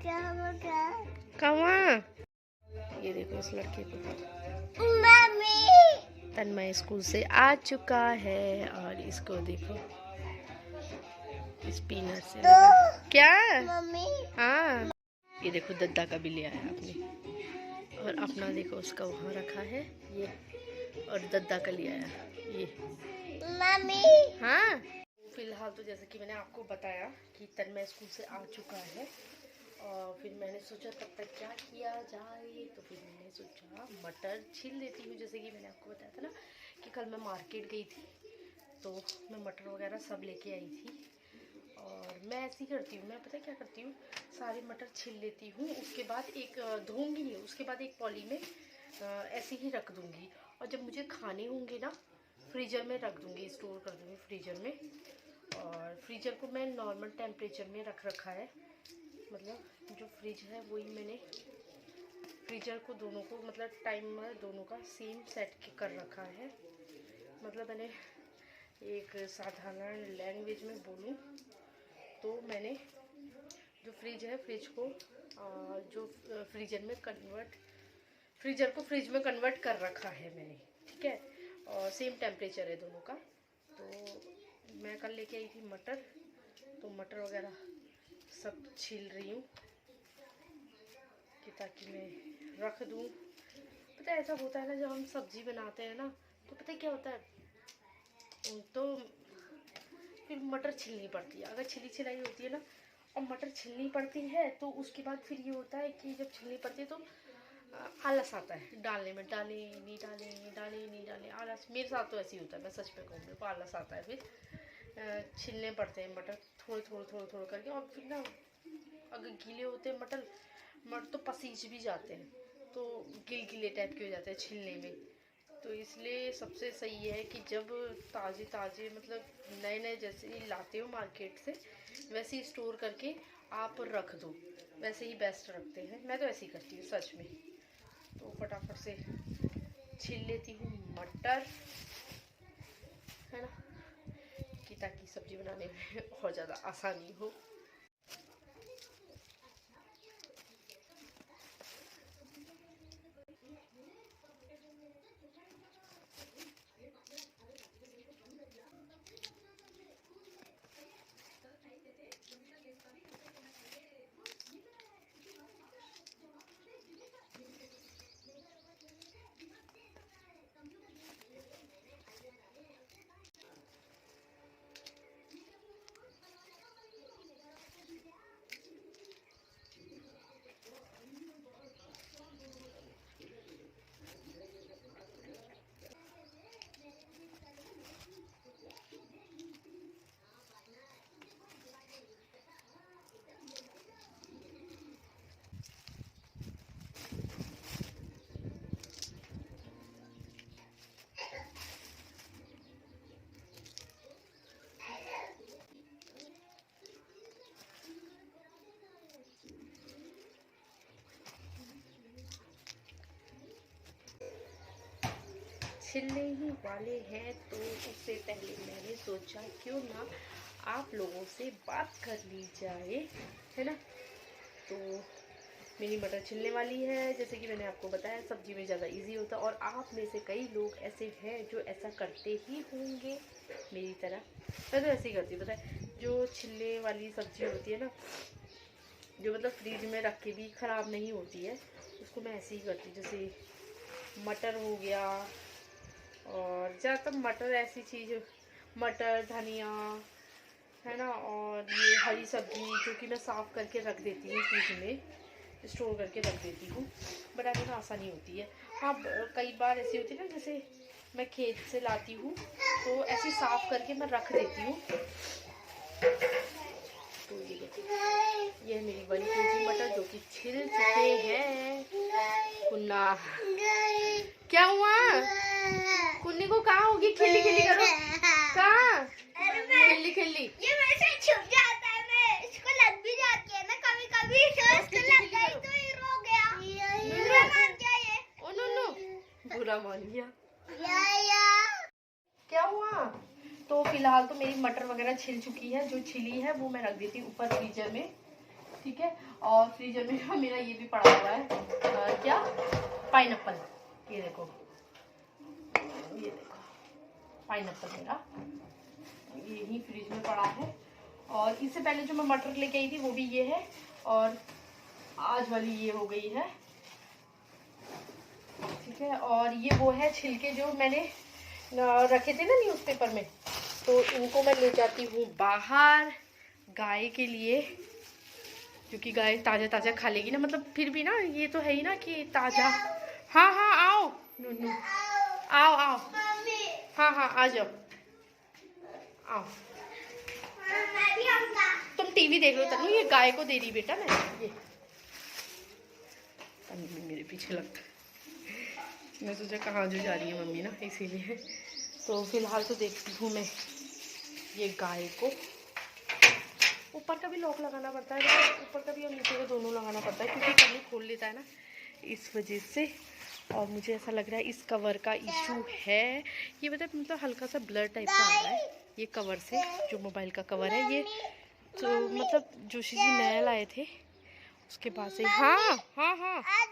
कहाँ? ये देखो इस लड़के को। तन्मय स्कूल से आ चुका है और इसको देखो स्पिनर से क्या मम्मी। हाँ ये देखो दद्दा का भी ले आया आपने और अपना देखो उसका वहाँ रखा है ये और दद्दा का ले आया ये मम्मी। हाँ फिलहाल तो जैसे कि मैंने आपको बताया कि तन्मय स्कूल से आ चुका है और फिर मैंने सोचा तब तक क्या किया जाए, तो फिर मैंने सोचा मटर छील लेती हूँ। जैसे कि मैंने आपको बताया था ना कि कल मैं मार्केट गई थी तो मैं मटर वगैरह सब लेके आई थी और मैं ऐसे ही करती हूँ। मैं पता है क्या करती हूँ, सारे मटर छील लेती हूँ, उसके बाद एक धोऊंगी नहीं, उसके बाद एक पॉली में ऐसे ही रख दूँगी और जब मुझे खाने होंगे ना फ्रीज़र में रख दूँगी, स्टोर कर दूँगी फ्रीज़र में। और फ्रीज़र को मैं नॉर्मल टेम्परेचर में रख रखा है, मतलब जो फ्रिज है वही मैंने फ्रीज़र को दोनों को मतलब टाइमर दोनों का सेम सेट कर रखा है। मतलब मैंने एक साधारण लैंग्वेज में बोलूँ तो मैंने जो फ्रिज है फ्रिज को जो फ्रीज़र को फ्रिज में कन्वर्ट कर रखा है मैंने, ठीक है। और सेम टेम्परेचर है दोनों का। तो मैं कल लेके आई थी मटर, तो मटर वगैरह सब छील रही हूँ कि ताकि मैं रख दूँ। पता है ऐसा होता है ना जब हम सब्ज़ी बनाते हैं ना तो पता है क्या होता है, तो फिर मटर छीलनी पड़ती है। अगर छिली छिलाई होती है ना और मटर छीलनी पड़ती है तो उसके बाद फिर ये होता है कि जब छीलनी पड़ती है तो आलस आता है डालने में, डाले नहीं डाले आलस। मेरे साथ तो ऐसे ही होता है, मैं सच पे कहूँ मेरे को आलस आता है। फिर छीलने पड़ते हैं मटर थोड़े करके और फिर ना अगर गीले होते हैं मटर तो पसीज भी जाते हैं, तो गिले टाइप के हो जाते हैं छीलने में। तो इसलिए सबसे सही है कि जब ताज़े मतलब नए जैसे ही लाते हो मार्केट से वैसे ही स्टोर करके आप रख दो, वैसे ही बेस्ट रखते हैं। मैं तो ऐसे ही करती हूँ सच में। तो फटाफट से छील लेती हूँ मटर, है ना, कि ताकि सब्जी बनाने में और ज़्यादा आसानी हो। छिलने ही वाले हैं तो उससे पहले मैंने सोचा क्यों ना आप लोगों से बात कर ली जाए, है ना। तो मेरी मटर छिलने वाली है, जैसे कि मैंने आपको बताया सब्जी में ज़्यादा इजी होता है और आप में से कई लोग ऐसे हैं जो ऐसा करते ही होंगे मेरी तरह। मैं तो ऐसे ही करती हूँ, पता है जो छिलने वाली सब्जी होती है ना, जो मतलब फ्रिज में रख के भी ख़राब नहीं होती है, उसको मैं ऐसे ही करती हूँ। जैसे मटर हो गया, और ज़्यादातर मटर ऐसी चीज़, मटर धनिया, है ना, और ये हरी सब्जी जो कि मैं साफ़ करके रख देती हूँ फ्रिज में, स्टोर करके रख देती हूँ, बनाने में आसानी होती है। हाँ कई बार ऐसी होती है ना, जैसे मैं खेत से लाती हूँ तो ऐसे साफ़ करके मैं रख देती हूँ। तो ये देखिए ये है मेरी 1 kg मटर जो कि छिल चुके हैं। कुन्ना क्या हुआ? कुन्नी को कहाँ होगी? खिल्ली करो, कहाँ खिल्ली ये मेरे से छुप जाता है, मैं इसको लग भी जाती है ना कभी कभी, तो इसको लग गई तो ये रो गया, बुरा मान गया ये। ओ नो बुरा मान गया। क्या हुआ? तो फिलहाल तो मेरी मटर वगैरह छिल चुकी है, जो छिली है वो मैं रख देती हूँ ऊपर फ्रीजर में। ठीक है। और फ्रीजर में मेरा ये भी पड़ा हुआ है क्या, पाइनएप्पल। ये देखो पाइनएप्पल मेरा यही फ्रिज में पड़ा है। और इससे पहले जो मैं मटर लेके आई थी वो भी ये है, और आज वाली ये हो गई है, ठीक है। और ये वो है छिलके जो मैंने रखे थे ना न्यूज़पेपर में, तो इनको मैं ले जाती हूँ बाहर गाय के लिए, क्योंकि गाय ताज़ा ताज़ा खा लेगी ना। मतलब फिर भी ना ये तो है ही ना कि ताज़ा। हाँ हाँ आओ नूनू, आओ आओ, हाँ हाँ आ जाओ, आओ। तुम टीवी देख लो तनु, ये गाय को दे रही बेटा मैं। ये मम्मी मेरे पीछे लगता है, मैं सोचा कहाँ जो जा रही है मम्मी ना, इसीलिए। तो फिलहाल तो देखती हूँ मैं ये गाय को। ऊपर का भी लॉक लगाना पड़ता है, ऊपर का भी और नीचे का दोनों लगाना पड़ता है, क्योंकि कभी खोल लेता है ना, इस वजह से। और मुझे ऐसा लग रहा है इस कवर का इशू है। ये मतलब हल्का सा ब्लर टाइप का आ रहा है ये कवर से, जो मोबाइल का कवर है ये। तो मतलब जोशी जी नया लाए थे, उसके बाद से। हाँ हाँ हाँ आ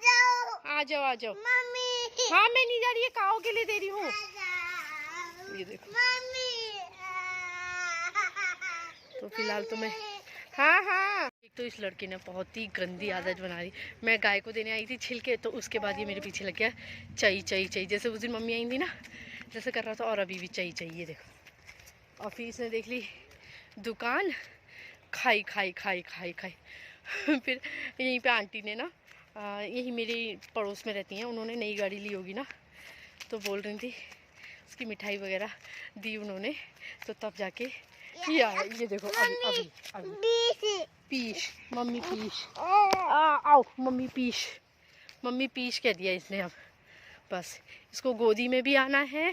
जाओ आ जाओ। हाँ मैं नहीं जा रही है, काओ के लिए दे रही हूँ। ये देखो तो फिलहाल तो मैं, हाँ हाँ। एक तो इस लड़के ने बहुत ही गंदी आदत बना दी। मैं गाय को देने आई थी छिलके, तो उसके बाद ये मेरे पीछे लग गया चाई चाई चाई, जैसे उस दिन मम्मी आई थी ना जैसे कर रहा था, और अभी भी चाई चाई। ये देखो। और फिर इसने देख ली दुकान, खाई खाई खाई खाई खाई। फिर यहीं पे आंटी ने ना, यही मेरी पड़ोस में रहती हैं, उन्होंने नई गाड़ी ली होगी ना, तो बोल रही थी उसकी मिठाई वगैरह दी उन्होंने, तो तब जाके ये देखो। अभी अभी पीश, मम्मी पीश, आओ मम्मी पीश, मम्मी पीश कह दिया इसने। अब बस इसको गोदी में भी आना है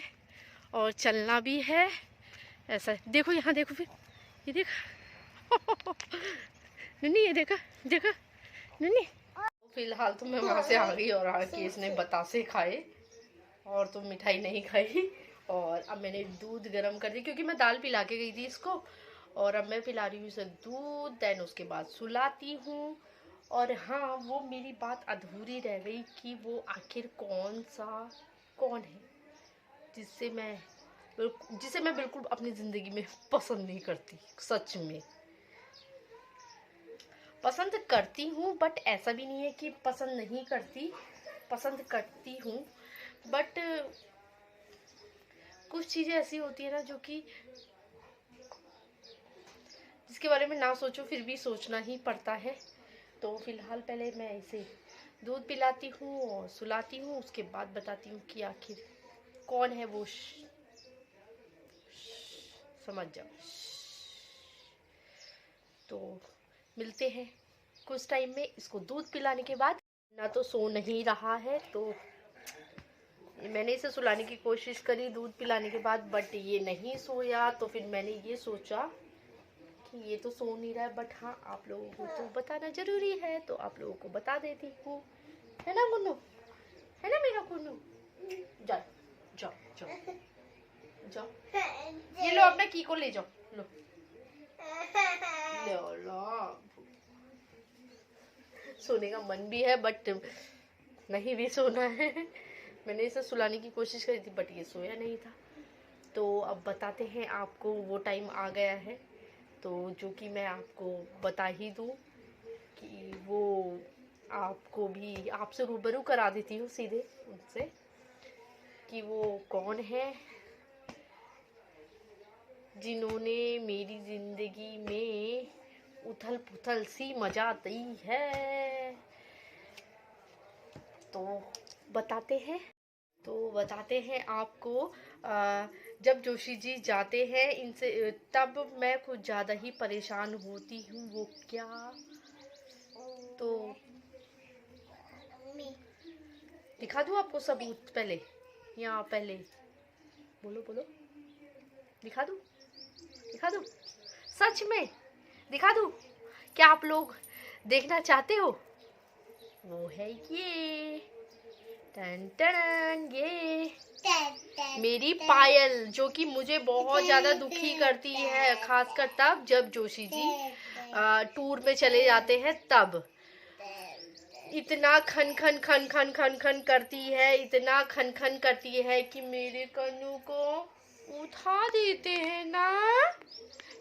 और चलना भी है, ऐसा। देखो यहाँ देखो, फिर ये देख नन्नी, ये देखा देखा नन्नी। फिलहाल तो मैं वहाँ से आ गई, और आके इसने बतासे खाए और तो मिठाई नहीं खाई। और अब मैंने दूध गर्म कर दी, क्योंकि मैं दाल पिला के गई थी इसको, और अब मैं पिला रही हूँ इसे दूध, देन उसके बाद सुलाती हूँ। और हाँ, वो मेरी बात अधूरी रह गई कि वो आखिर कौन है जिसे मैं बिल्कुल अपनी ज़िंदगी में पसंद नहीं करती। सच में पसंद करती हूँ, बट ऐसा भी नहीं है कि पसंद नहीं करती, पसंद करती हूँ। बट कुछ चीज़ें ऐसी होती है ना जो कि जिसके बारे में ना सोचो फिर भी सोचना ही पड़ता है। तो फिलहाल पहले मैं इसे दूध पिलाती हूँ और सुलाती हूँ, उसके बाद बताती हूँ कि आखिर कौन है वो। समझ जाओ। तो मिलते हैं कुछ टाइम में इसको दूध पिलाने के बाद। ना तो सो नहीं रहा है, तो मैंने इसे सुलाने की कोशिश करी दूध पिलाने के बाद, बट ये नहीं सोया। तो फिर मैंने ये सोचा कि ये तो सो नहीं रहा है, बट हाँ आप लोगों को तो बताना ज़रूरी है, तो आप लोगों को बता देती हूँ, है ना गुन्नू, है ना मेरा गुन्नू। जाओ जाओ जाओ जाओ, ये लो अपना की को ले जाओ, लो। सोने का मन भी है, बट नहीं भी सोना है। मैंने इसे सुलाने की कोशिश करी थी, बट ये सोया नहीं था। तो अब बताते हैं आपको, वो टाइम आ गया है, तो जो कि मैं आपको बता ही दूँ कि वो आपको भी आपसे रूबरू करा देती हूँ सीधे उनसे, कि वो कौन है जिन्होंने मेरी ज़िंदगी में उथल पुथल सी मचा दी है। तो बताते हैं आपको। जब जोशी जी जाते हैं इनसे, तब मैं कुछ ज़्यादा ही परेशान होती हूँ। वो क्या, तो दिखा दूँ आपको सबूत पहले, या पहले बोलो दिखा दूँ सच में दिखा दूँ? क्या आप लोग देखना चाहते हो? वो है ये टन टन, ये मेरी पायल, जो कि मुझे बहुत ज़्यादा दुखी करती है, खासकर तब जब जोशी जी टूर में चले जाते हैं तब। इतना खन खन खन खन खन खन करती है, इतना खन खन करती है कि मेरे कन्नू को उठा देते हैं ना,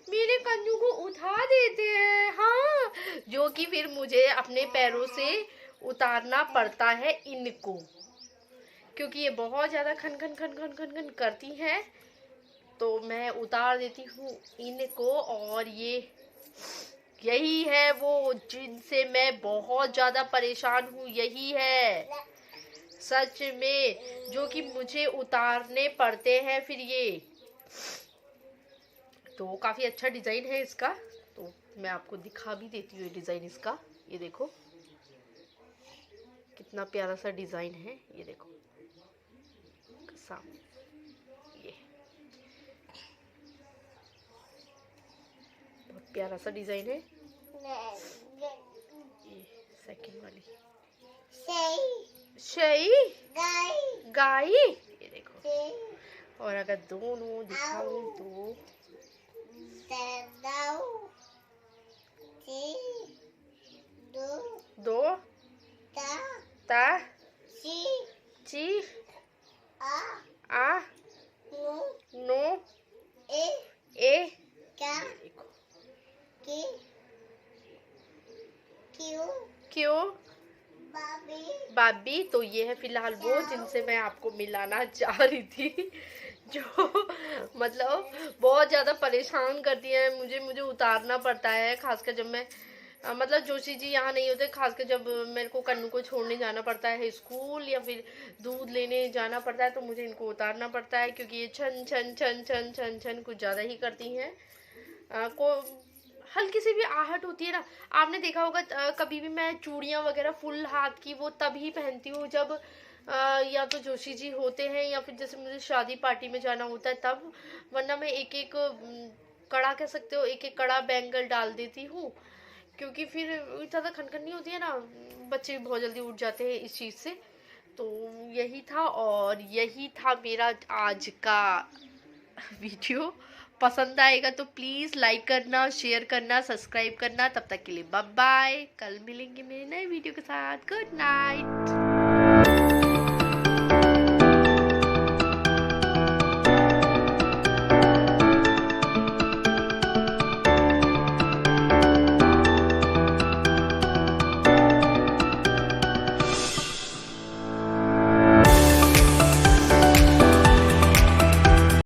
मेरे कन्नू को उठा देते हैं, हाँ, जो कि फिर मुझे अपने पैरों से उतारना पड़ता है इनको, क्योंकि ये बहुत ज़्यादा खन खन खन खन खन खन करती हैं, तो मैं उतार देती हूँ इनको। और यही है वो जिनसे मैं बहुत ज़्यादा परेशान हूँ, यही है सच में जो कि मुझे उतारने पड़ते हैं फिर ये। तो काफ़ी अच्छा डिज़ाइन है इसका, तो मैं आपको दिखा भी देती हूँ डिज़ाइन इसका। ये देखो कितना प्यारा सा डिज़ाइन है, ये देखो सामने, ये बहुत प्यारा सा डिज़ाइन है। ये सेकंड वाली शई गाय, ये देखो। और अगर दोनों दिखाऊं तो दो ता ची आ नो ए क्यों बाबी। तो ये है फिलहाल वो जिनसे मैं आपको मिलाना चाह रही थी, जो मतलब बहुत ज़्यादा परेशान करती है मुझे उतारना पड़ता है, खासकर जब मैं मतलब जोशी जी यहाँ नहीं होते, खासकर जब मेरे को कन्नू को छोड़ने जाना पड़ता है स्कूल या फिर दूध लेने जाना पड़ता है, तो मुझे इनको उतारना पड़ता है, क्योंकि ये छन छन छन छन छन छन कुछ ज़्यादा ही करती हैं। को हल्की सी भी आहट होती है ना, आपने देखा होगा कभी भी मैं चूड़ियाँ वगैरह फुल हाथ की वो तभी पहनती हूँ जब या तो जोशी जी होते हैं या फिर जैसे मुझे शादी पार्टी में जाना होता है तब, वरना मैं एक एक कड़ा कह सकते हो, एक एक कड़ा बैंगल डाल देती हूँ, क्योंकि फिर ज़्यादा खनखन नहीं होती है ना, बच्चे बहुत जल्दी उठ जाते हैं इस चीज़ से। तो यही था, और यही था मेरा आज का वीडियो। पसंद आएगा तो प्लीज़ लाइक करना, शेयर करना, सब्सक्राइब करना। तब तक के लिए बाय बाय, कल मिलेंगे मेरे नए वीडियो के साथ। Good night.